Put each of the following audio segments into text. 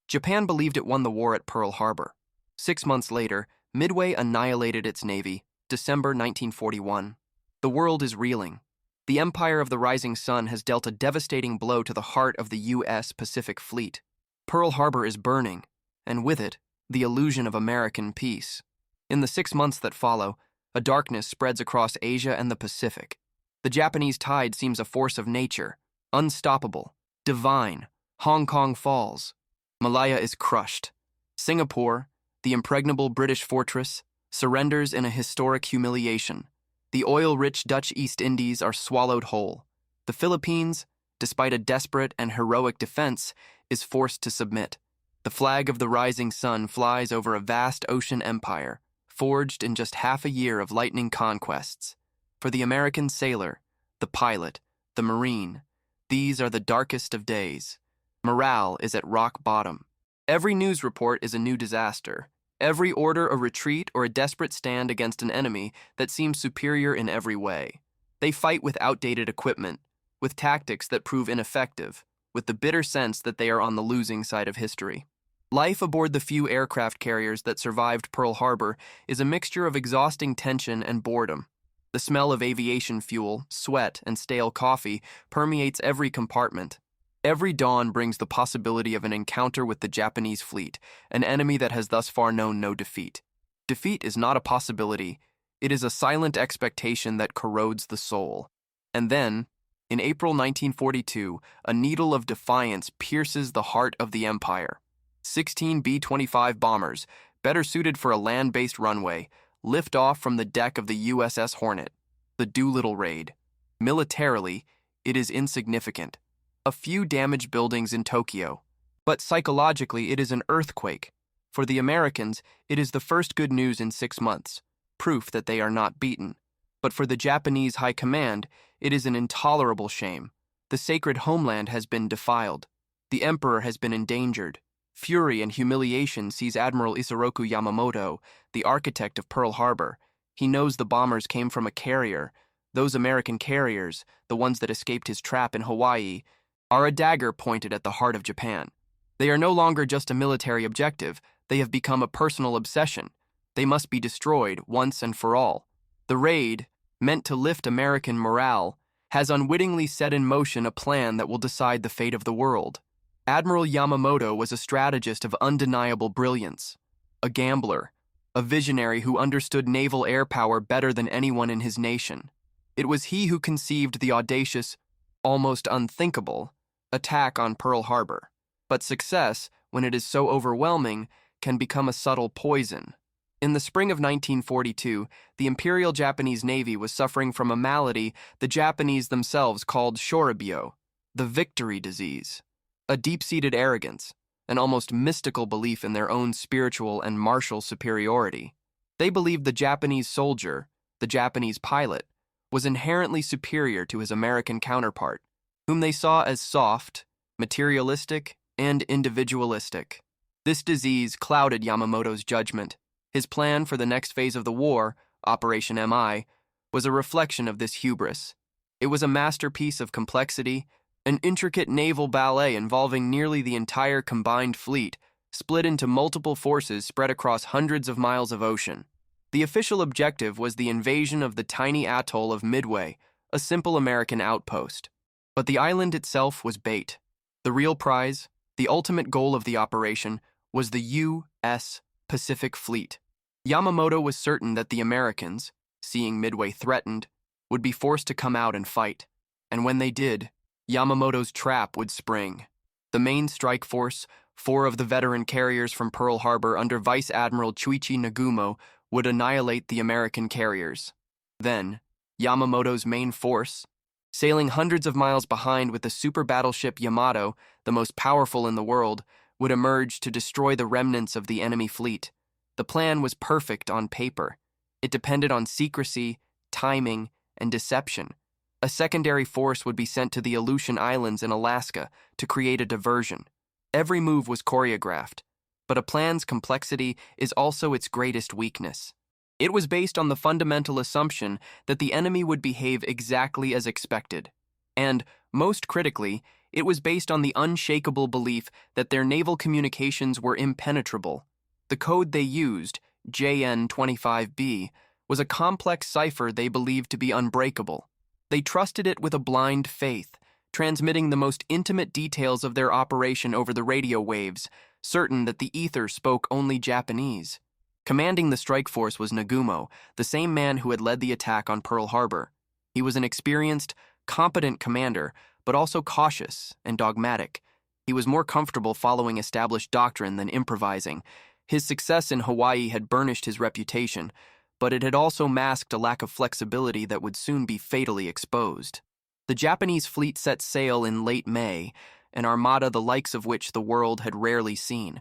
Japan believed it won the war at Pearl Harbor. 6 months later, Midway annihilated its navy, December 1941. The world is reeling. The empire of the rising sun has dealt a devastating blow to the heart of the U.S. Pacific Fleet. Pearl Harbor is burning, and with it, the illusion of American peace. In the 6 months that follow, a darkness spreads across Asia and the Pacific. The Japanese tide seems a force of nature, unstoppable, divine. Hong Kong falls. Malaya is crushed. Singapore, the impregnable British fortress, surrenders in a historic humiliation. The oil-rich Dutch East Indies are swallowed whole. The Philippines, despite a desperate and heroic defense, is forced to submit. The flag of the rising sun flies over a vast ocean empire, forged in just half a year of lightning conquests. For the American sailor, the pilot, the Marine, these are the darkest of days. Morale is at rock bottom. Every news report is a new disaster. Every order a retreat or a desperate stand against an enemy that seems superior in every way. They fight with outdated equipment, with tactics that prove ineffective, with the bitter sense that they are on the losing side of history. Life aboard the few aircraft carriers that survived Pearl Harbor is a mixture of exhausting tension and boredom. The smell of aviation fuel, sweat, and stale coffee permeates every compartment. Every dawn brings the possibility of an encounter with the Japanese fleet, an enemy that has thus far known no defeat. Defeat is not a possibility. It is a silent expectation that corrodes the soul. And then, in April 1942, a needle of defiance pierces the heart of the empire. 16 B-25 bombers, better suited for a land-based runway, lift off from the deck of the USS Hornet, the Doolittle raid. Militarily, it is insignificant. A few damaged buildings in Tokyo. But psychologically, it is an earthquake. For the Americans, it is the first good news in 6 months, proof that they are not beaten. But for the Japanese High Command, it is an intolerable shame. The sacred homeland has been defiled. The emperor has been endangered. Fury and humiliation seize Admiral Isoroku Yamamoto, the architect of Pearl Harbor. He knows the bombers came from a carrier. Those American carriers, the ones that escaped his trap in Hawaii, are a dagger pointed at the heart of Japan. They are no longer just a military objective. They have become a personal obsession. They must be destroyed once and for all. The raid, meant to lift American morale, has unwittingly set in motion a plan that will decide the fate of the world. Admiral Yamamoto was a strategist of undeniable brilliance, a gambler, a visionary who understood naval air power better than anyone in his nation. It was he who conceived the audacious, almost unthinkable, attack on Pearl Harbor. But success, when it is so overwhelming, can become a subtle poison. In the spring of 1942, the Imperial Japanese Navy was suffering from a malady the Japanese themselves called shorobyo, the victory disease. A deep-seated arrogance, an almost mystical belief in their own spiritual and martial superiority. They believed the Japanese soldier, the Japanese pilot, was inherently superior to his American counterpart, whom they saw as soft, materialistic, and individualistic. This disease clouded Yamamoto's judgment. His plan for the next phase of the war, Operation MI, was a reflection of this hubris. It was a masterpiece of complexity, an intricate naval ballet involving nearly the entire combined fleet, split into multiple forces spread across hundreds of miles of ocean. The official objective was the invasion of the tiny atoll of Midway, a simple American outpost. But the island itself was bait. The real prize, the ultimate goal of the operation, was the U.S. Pacific Fleet. Yamamoto was certain that the Americans, seeing Midway threatened, would be forced to come out and fight. And when they did, Yamamoto's trap would spring. The main strike force, 4 of the veteran carriers from Pearl Harbor under Vice Admiral Chuichi Nagumo, would annihilate the American carriers. Then, Yamamoto's main force, sailing hundreds of miles behind with the super battleship Yamato, the most powerful in the world, would emerge to destroy the remnants of the enemy fleet. The plan was perfect on paper. It depended on secrecy, timing, and deception. A secondary force would be sent to the Aleutian Islands in Alaska to create a diversion. Every move was choreographed, but a plan's complexity is also its greatest weakness. It was based on the fundamental assumption that the enemy would behave exactly as expected. And, most critically, It was based on the unshakable belief that their naval communications were impenetrable. The code they used, JN-25B, was a complex cipher they believed to be unbreakable. They trusted it with a blind faith, transmitting the most intimate details of their operation over the radio waves, certain that the ether spoke only Japanese. Commanding the strike force was Nagumo, the same man who had led the attack on Pearl Harbor. He was an experienced, competent commander, but also cautious and dogmatic. He was more comfortable following established doctrine than improvising. His success in Hawaii had burnished his reputation, but it had also masked a lack of flexibility that would soon be fatally exposed. The Japanese fleet set sail in late May, an armada the likes of which the world had rarely seen.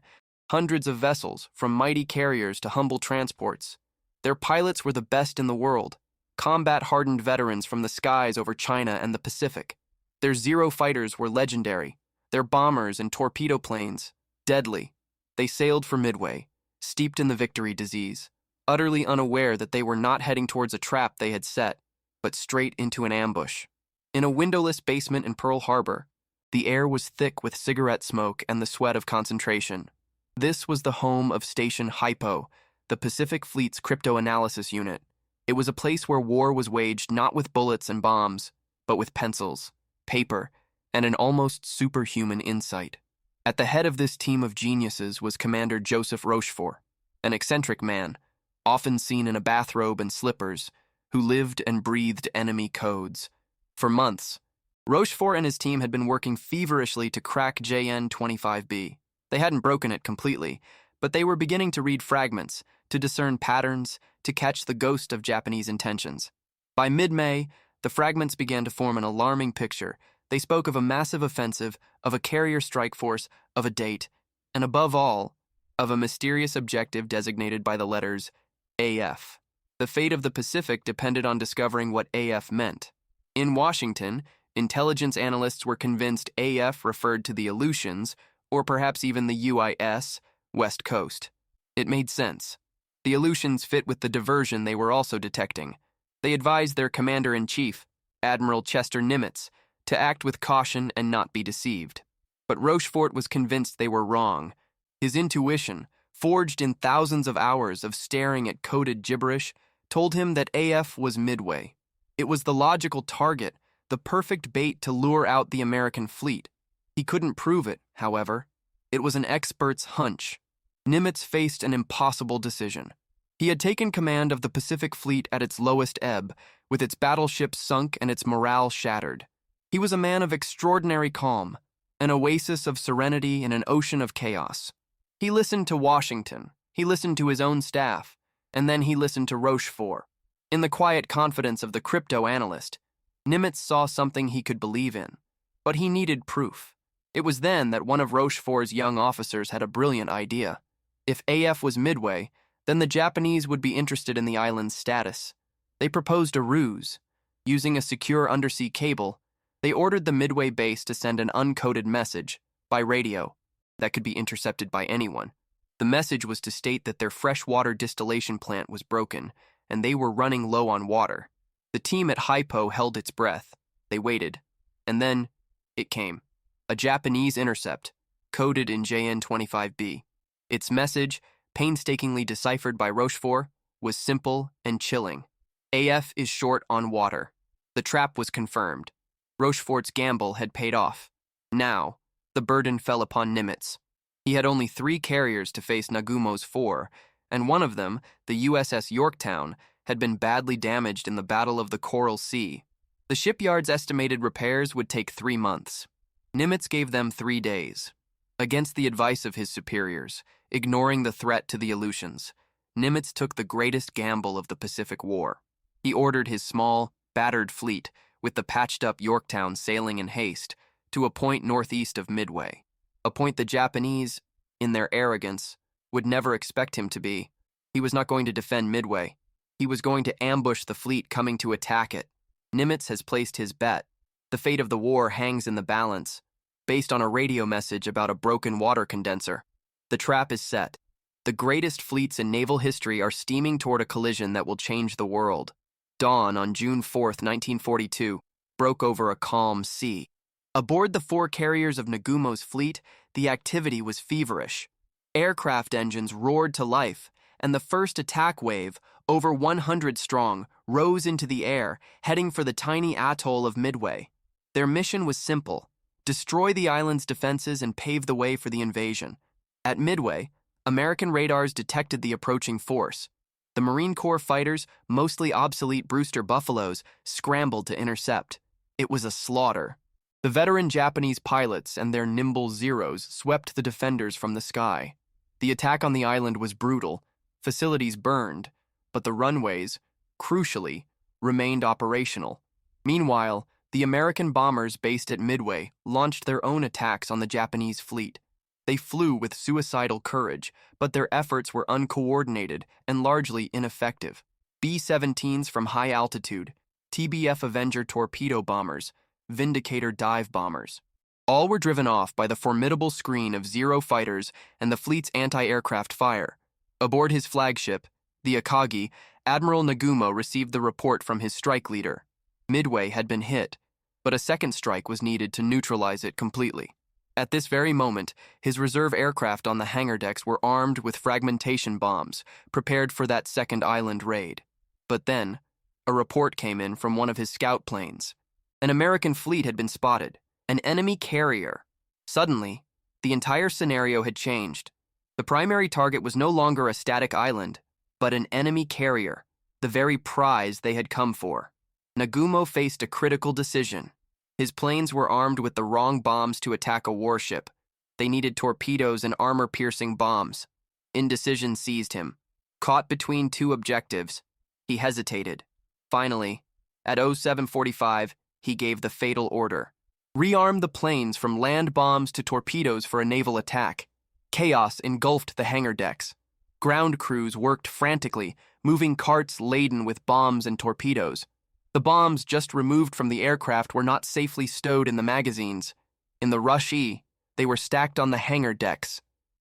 Hundreds of vessels, from mighty carriers to humble transports. Their pilots were the best in the world, combat-hardened veterans from the skies over China and the Pacific. Their Zero fighters were legendary, their bombers and torpedo planes, deadly. They sailed for Midway, steeped in the victory disease, utterly unaware that they were not heading towards a trap they had set, but straight into an ambush. In a windowless basement in Pearl Harbor, the air was thick with cigarette smoke and the sweat of concentration. This was the home of Station Hypo, the Pacific Fleet's crypto-analysis unit. It was a place where war was waged not with bullets and bombs, but with pencils, paper, and an almost superhuman insight. At the head of this team of geniuses was Commander Joseph Rochefort, an eccentric man, often seen in a bathrobe and slippers, who lived and breathed enemy codes. For months, Rochefort and his team had been working feverishly to crack JN-25B. They hadn't broken it completely, but they were beginning to read fragments, to discern patterns, to catch the ghost of Japanese intentions. By mid-May, the fragments began to form an alarming picture. They spoke of a massive offensive, of a carrier strike force, of a date, and above all, of a mysterious objective designated by the letters AF. The fate of the Pacific depended on discovering what AF meant. In Washington, intelligence analysts were convinced AF referred to the Aleutians, or perhaps even the UIS, West Coast. It made sense. The Aleutians fit with the diversion they were also detecting. They advised their commander-in-chief, Admiral Chester Nimitz, to act with caution and not be deceived. But Rochefort was convinced they were wrong. His intuition, forged in thousands of hours of staring at coded gibberish, told him that AF was Midway. It was the logical target, the perfect bait to lure out the American fleet. He couldn't prove it, however. It was an expert's hunch. Nimitz faced an impossible decision. He had taken command of the Pacific Fleet at its lowest ebb, with its battleships sunk and its morale shattered. He was a man of extraordinary calm, an oasis of serenity in an ocean of chaos. He listened to Washington, he listened to his own staff, and then he listened to Rochefort. In the quiet confidence of the crypto-analyst, Nimitz saw something he could believe in, but he needed proof. It was then that one of Rochefort's young officers had a brilliant idea. If AF was Midway, then the Japanese would be interested in the island's status. They proposed a ruse. Using a secure undersea cable, they ordered the Midway base to send an uncoded message, by radio, that could be intercepted by anyone. The message was to state that their freshwater distillation plant was broken, and they were running low on water. The team at Hypo held its breath. They waited. And then, it came. A Japanese intercept, coded in JN-25B. Its message, painstakingly deciphered by Rochefort, was simple and chilling. AF is short on water. The trap was confirmed. Rochefort's gamble had paid off. Now, the burden fell upon Nimitz. He had only 3 carriers to face Nagumo's 4, and one of them, the USS Yorktown, had been badly damaged in the Battle of the Coral Sea. The shipyard's estimated repairs would take 3 months. Nimitz gave them 3 days. Against the advice of his superiors, ignoring the threat to the Aleutians, Nimitz took the greatest gamble of the Pacific War. He ordered his small, battered fleet, with the patched-up Yorktown sailing in haste, to a point northeast of Midway, a point the Japanese, in their arrogance, would never expect him to be. He was not going to defend Midway. He was going to ambush the fleet coming to attack it. Nimitz has placed his bet. The fate of the war hangs in the balance, based on a radio message about a broken water condenser. The trap is set. The greatest fleets in naval history are steaming toward a collision that will change the world. Dawn on June 4, 1942, broke over a calm sea. Aboard the four carriers of Nagumo's fleet, the activity was feverish. Aircraft engines roared to life, and the first attack wave, over 100 strong, rose into the air, heading for the tiny atoll of Midway. Their mission was simple: destroy the island's defenses and pave the way for the invasion. At Midway, American radars detected the approaching force. The Marine Corps fighters, mostly obsolete Brewster Buffaloes, scrambled to intercept. It was a slaughter. The veteran Japanese pilots and their nimble Zeros swept the defenders from the sky. The attack on the island was brutal. Facilities burned, but the runways, crucially, remained operational. Meanwhile, the American bombers based at Midway launched their own attacks on the Japanese fleet. They flew with suicidal courage, but their efforts were uncoordinated and largely ineffective. B-17s from high altitude, TBF Avenger torpedo bombers, Vindicator dive bombers. All were driven off by the formidable screen of Zero fighters and the fleet's anti-aircraft fire. Aboard his flagship, the Akagi, Admiral Nagumo received the report from his strike leader. Midway had been hit, but a second strike was needed to neutralize it completely. At this very moment, his reserve aircraft on the hangar decks were armed with fragmentation bombs, prepared for that second island raid. But then, a report came in from one of his scout planes. An American fleet had been spotted, an enemy carrier. Suddenly, the entire scenario had changed. The primary target was no longer a static island, but an enemy carrier, the very prize they had come for. Nagumo faced a critical decision. His planes were armed with the wrong bombs to attack a warship. They needed torpedoes and armor-piercing bombs. Indecision seized him. Caught between two objectives, he hesitated. Finally, at 07:45, he gave the fatal order. Rearm the planes from land bombs to torpedoes for a naval attack. Chaos engulfed the hangar decks. Ground crews worked frantically, moving carts laden with bombs and torpedoes. The bombs just removed from the aircraft were not safely stowed in the magazines. In the rush-y, they were stacked on the hangar decks.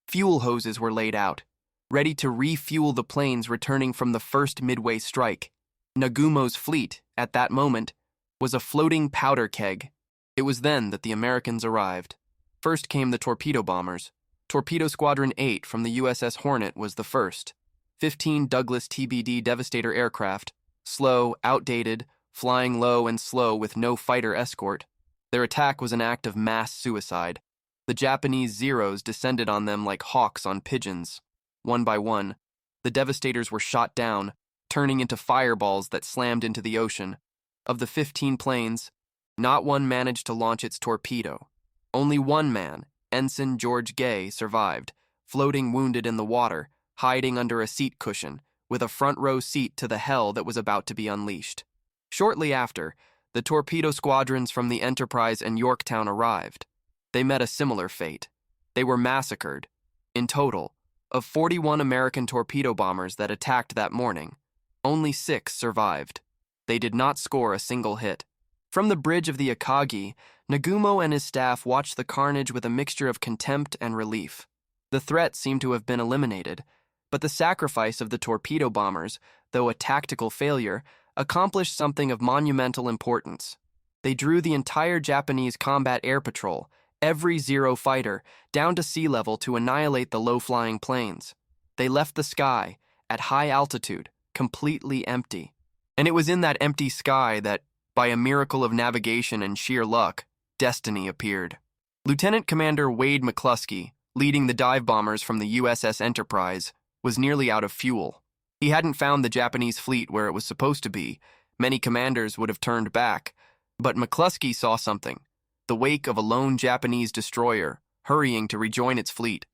Fuel hoses were laid out, ready to refuel the planes returning from the first Midway strike. Nagumo's fleet, at that moment, was a floating powder keg. It was then that the Americans arrived. First came the torpedo bombers. Torpedo Squadron 8 from the USS Hornet was the first. 15 Douglas TBD Devastator aircraft, slow, outdated, flying low and slow with no fighter escort. Their attack was an act of mass suicide. The Japanese Zeros descended on them like hawks on pigeons. One by one, the Devastators were shot down, turning into fireballs that slammed into the ocean. Of the 15 planes, not one managed to launch its torpedo. Only one man, Ensign George Gay, survived, floating wounded in the water, hiding under a seat cushion, with a front row seat to the hell that was about to be unleashed. Shortly after, the torpedo squadrons from the Enterprise and Yorktown arrived. They met a similar fate. They were massacred. In total, of 41 American torpedo bombers that attacked that morning, only 6 survived. They did not score a single hit. From the bridge of the Akagi, Nagumo and his staff watched the carnage with a mixture of contempt and relief. The threat seemed to have been eliminated, but the sacrifice of the torpedo bombers, though a tactical failure, accomplished something of monumental importance. They drew the entire Japanese combat air patrol, every Zero fighter, down to sea level to annihilate the low-flying planes. They left the sky, at high altitude, completely empty. And it was in that empty sky that, by a miracle of navigation and sheer luck, destiny appeared. Lieutenant Commander Wade McCluskey, leading the dive bombers from the USS Enterprise, was nearly out of fuel. He hadn't found the Japanese fleet where it was supposed to be. Many commanders would have turned back. But McCluskey saw something: the wake of a lone Japanese destroyer, hurrying to rejoin its fleet.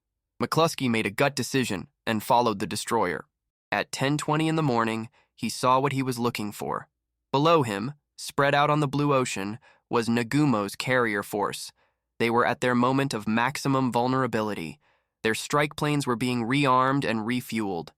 McCluskey made a gut decision and followed the destroyer. At 10:20 in the morning, he saw what he was looking for. Below him, spread out on the blue ocean, was Nagumo's carrier force. They were at their moment of maximum vulnerability. Their strike planes were being rearmed and refueled.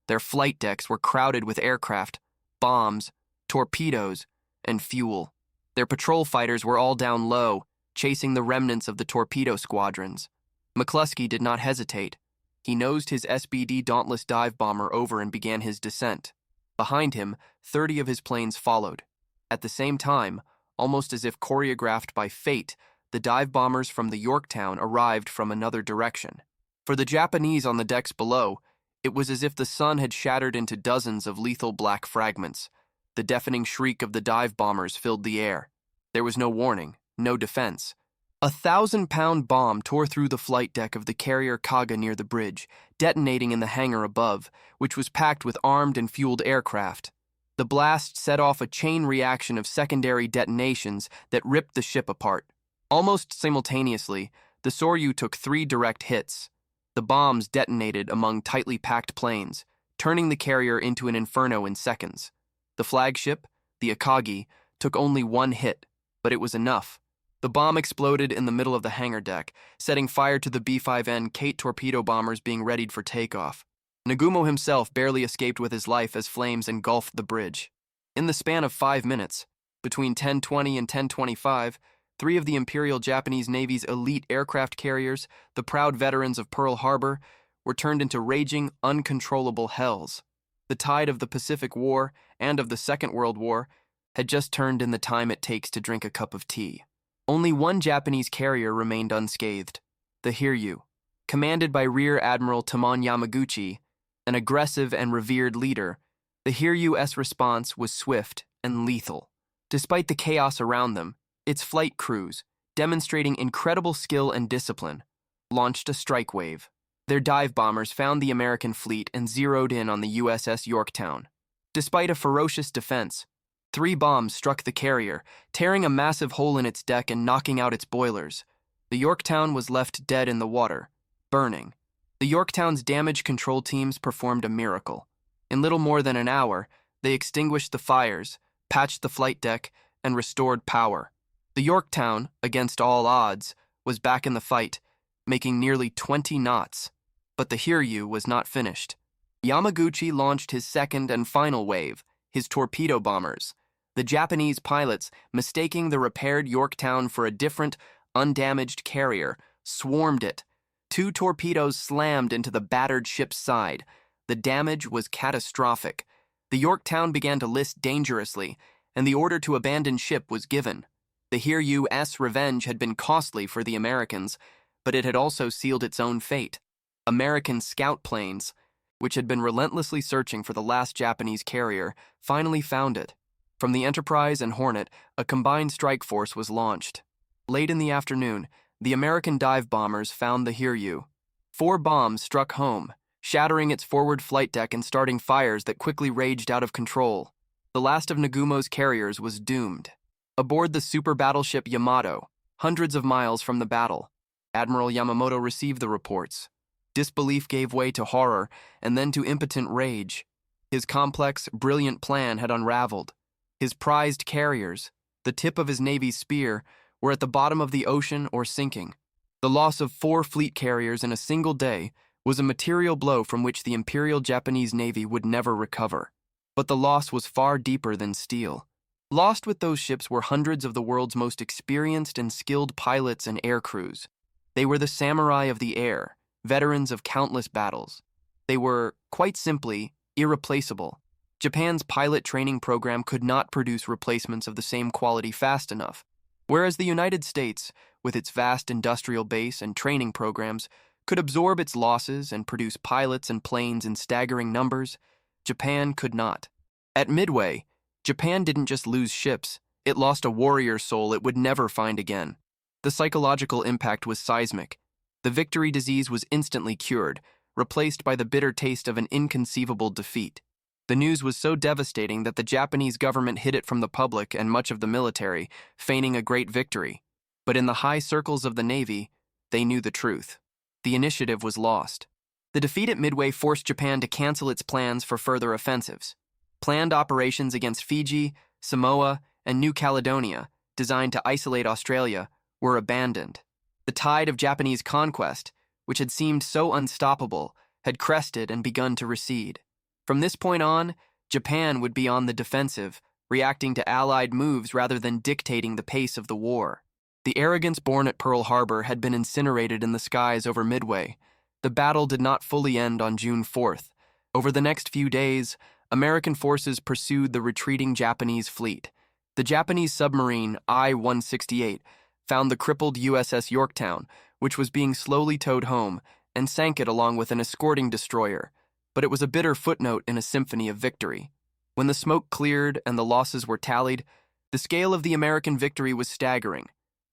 Their flight decks were crowded with aircraft, bombs, torpedoes, and fuel. Their patrol fighters were all down low, chasing the remnants of the torpedo squadrons. McCluskey did not hesitate. He nosed his SBD Dauntless dive bomber over and began his descent. Behind him, 30 of his planes followed. At the same time, almost as if choreographed by fate, the dive bombers from the Yorktown arrived from another direction. For the Japanese on the decks below, it was as if the sun had shattered into dozens of lethal black fragments. The deafening shriek of the dive bombers filled the air. There was no warning, no defense. A 1,000-pound bomb tore through the flight deck of the carrier Kaga near the bridge, detonating in the hangar above, which was packed with armed and fueled aircraft. The blast set off a chain reaction of secondary detonations that ripped the ship apart. Almost simultaneously, the Soryu took 3 direct hits. The bombs detonated among tightly packed planes, turning the carrier into an inferno in seconds. The flagship, the Akagi, took only 1 hit, but it was enough. The bomb exploded in the middle of the hangar deck, setting fire to the B-5N Kate torpedo bombers being readied for takeoff. Nagumo himself barely escaped with his life as flames engulfed the bridge. In the span of 5 minutes, between 10:20 and 10:25, 3 of the Imperial Japanese Navy's elite aircraft carriers, the proud veterans of Pearl Harbor, were turned into raging, uncontrollable hells. The tide of the Pacific War and of the Second World War had just turned in the time it takes to drink a cup of tea. Only 1 Japanese carrier remained unscathed, the Hiryu. Commanded by Rear Admiral Tamon Yamaguchi, an aggressive and revered leader, the Hiryu's response was swift and lethal. Despite the chaos around them, its flight crews, demonstrating incredible skill and discipline, launched a strike wave. Their dive bombers found the American fleet and zeroed in on the USS Yorktown. Despite a ferocious defense, 3 bombs struck the carrier, tearing a massive hole in its deck and knocking out its boilers. The Yorktown was left dead in the water, burning. The Yorktown's damage control teams performed a miracle. In little more than an hour, they extinguished the fires, patched the flight deck, and restored power. The Yorktown, against all odds, was back in the fight, making nearly 20 knots. But the Hiryu was not finished. Yamaguchi launched his second and final wave, his torpedo bombers. The Japanese pilots, mistaking the repaired Yorktown for a different, undamaged carrier, swarmed it. 2 torpedoes slammed into the battered ship's side. The damage was catastrophic. The Yorktown began to list dangerously, and the order to abandon ship was given. The Hiryu's revenge had been costly for the Americans, but it had also sealed its own fate. American scout planes, which had been relentlessly searching for the last Japanese carrier, finally found it. From the Enterprise and Hornet, a combined strike force was launched. Late in the afternoon, the American dive bombers found the Hiryu. 4 bombs struck home, shattering its forward flight deck and starting fires that quickly raged out of control. The last of Nagumo's carriers was doomed. Aboard the super battleship Yamato, hundreds of miles from the battle, Admiral Yamamoto received the reports. Disbelief gave way to horror and then to impotent rage. His complex, brilliant plan had unraveled. His prized carriers, the tip of his Navy's spear, were at the bottom of the ocean or sinking. The loss of 4 fleet carriers in a single day was a material blow from which the Imperial Japanese Navy would never recover. But the loss was far deeper than steel. Lost with those ships were hundreds of the world's most experienced and skilled pilots and air crews. They were the samurai of the air, veterans of countless battles. They were, quite simply, irreplaceable. Japan's pilot training program could not produce replacements of the same quality fast enough. Whereas the United States, with its vast industrial base and training programs, could absorb its losses and produce pilots and planes in staggering numbers, Japan could not. At Midway, Japan didn't just lose ships, it lost a warrior soul it would never find again. The psychological impact was seismic. The victory disease was instantly cured, replaced by the bitter taste of an inconceivable defeat. The news was so devastating that the Japanese government hid it from the public and much of the military, feigning a great victory. But in the high circles of the Navy, they knew the truth. The initiative was lost. The defeat at Midway forced Japan to cancel its plans for further offensives. Planned operations against Fiji, Samoa, and New Caledonia, designed to isolate Australia, were abandoned. The tide of Japanese conquest, which had seemed so unstoppable, had crested and begun to recede. From this point on, Japan would be on the defensive, reacting to Allied moves rather than dictating the pace of the war. The arrogance born at Pearl Harbor had been incinerated in the skies over Midway. The battle did not fully end on June 4th. Over the next few days, American forces pursued the retreating Japanese fleet. The Japanese submarine I-168 found the crippled USS Yorktown, which was being slowly towed home, and sank it along with an escorting destroyer, but it was a bitter footnote in a symphony of victory. When the smoke cleared and the losses were tallied, the scale of the American victory was staggering.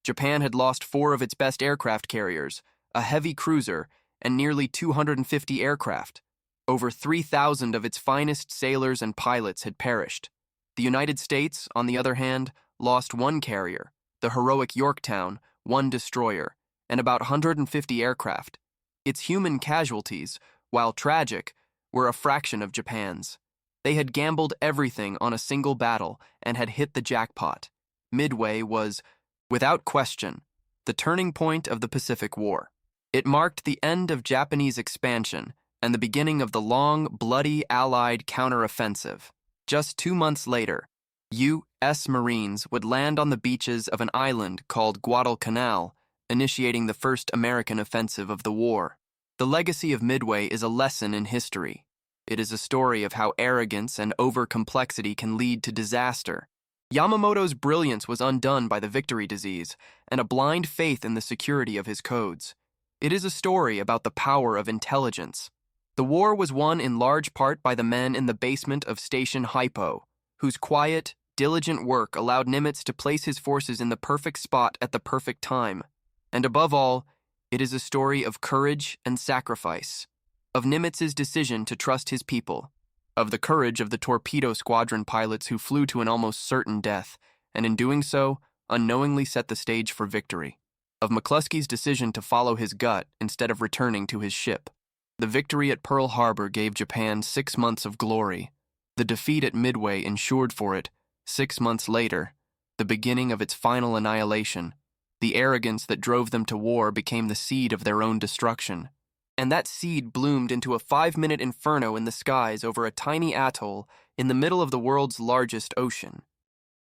Japan had lost 4 of its best aircraft carriers, a heavy cruiser, and nearly 250 aircraft. Over 3,000 of its finest sailors and pilots had perished. The United States, on the other hand, lost 1 carrier, the heroic Yorktown, 1 destroyer, and about 150 aircraft. Its human casualties, while tragic, were a fraction of Japan's. They had gambled everything on a single battle and had hit the jackpot. Midway was, without question, the turning point of the Pacific War. It marked the end of Japanese expansion and the beginning of the long, bloody Allied counteroffensive. Just 2 months later, U.S. Marines would land on the beaches of an island called Guadalcanal, initiating the first American offensive of the war. The legacy of Midway is a lesson in history. It is a story of how arrogance and over-complexity can lead to disaster. Yamamoto's brilliance was undone by the victory disease and a blind faith in the security of his codes. It is a story about the power of intelligence. The war was won in large part by the men in the basement of Station Hypo, whose quiet, diligent work allowed Nimitz to place his forces in the perfect spot at the perfect time. And above all, it is a story of courage and sacrifice, of Nimitz's decision to trust his people, of the courage of the torpedo squadron pilots who flew to an almost certain death, and in doing so, unknowingly set the stage for victory, of McCluskey's decision to follow his gut instead of returning to his ship. The victory at Pearl Harbor gave Japan 6 months of glory. The defeat at Midway ensured for it, 6 months later, the beginning of its final annihilation. The arrogance that drove them to war became the seed of their own destruction. And that seed bloomed into a 5-minute inferno in the skies over a tiny atoll in the middle of the world's largest ocean.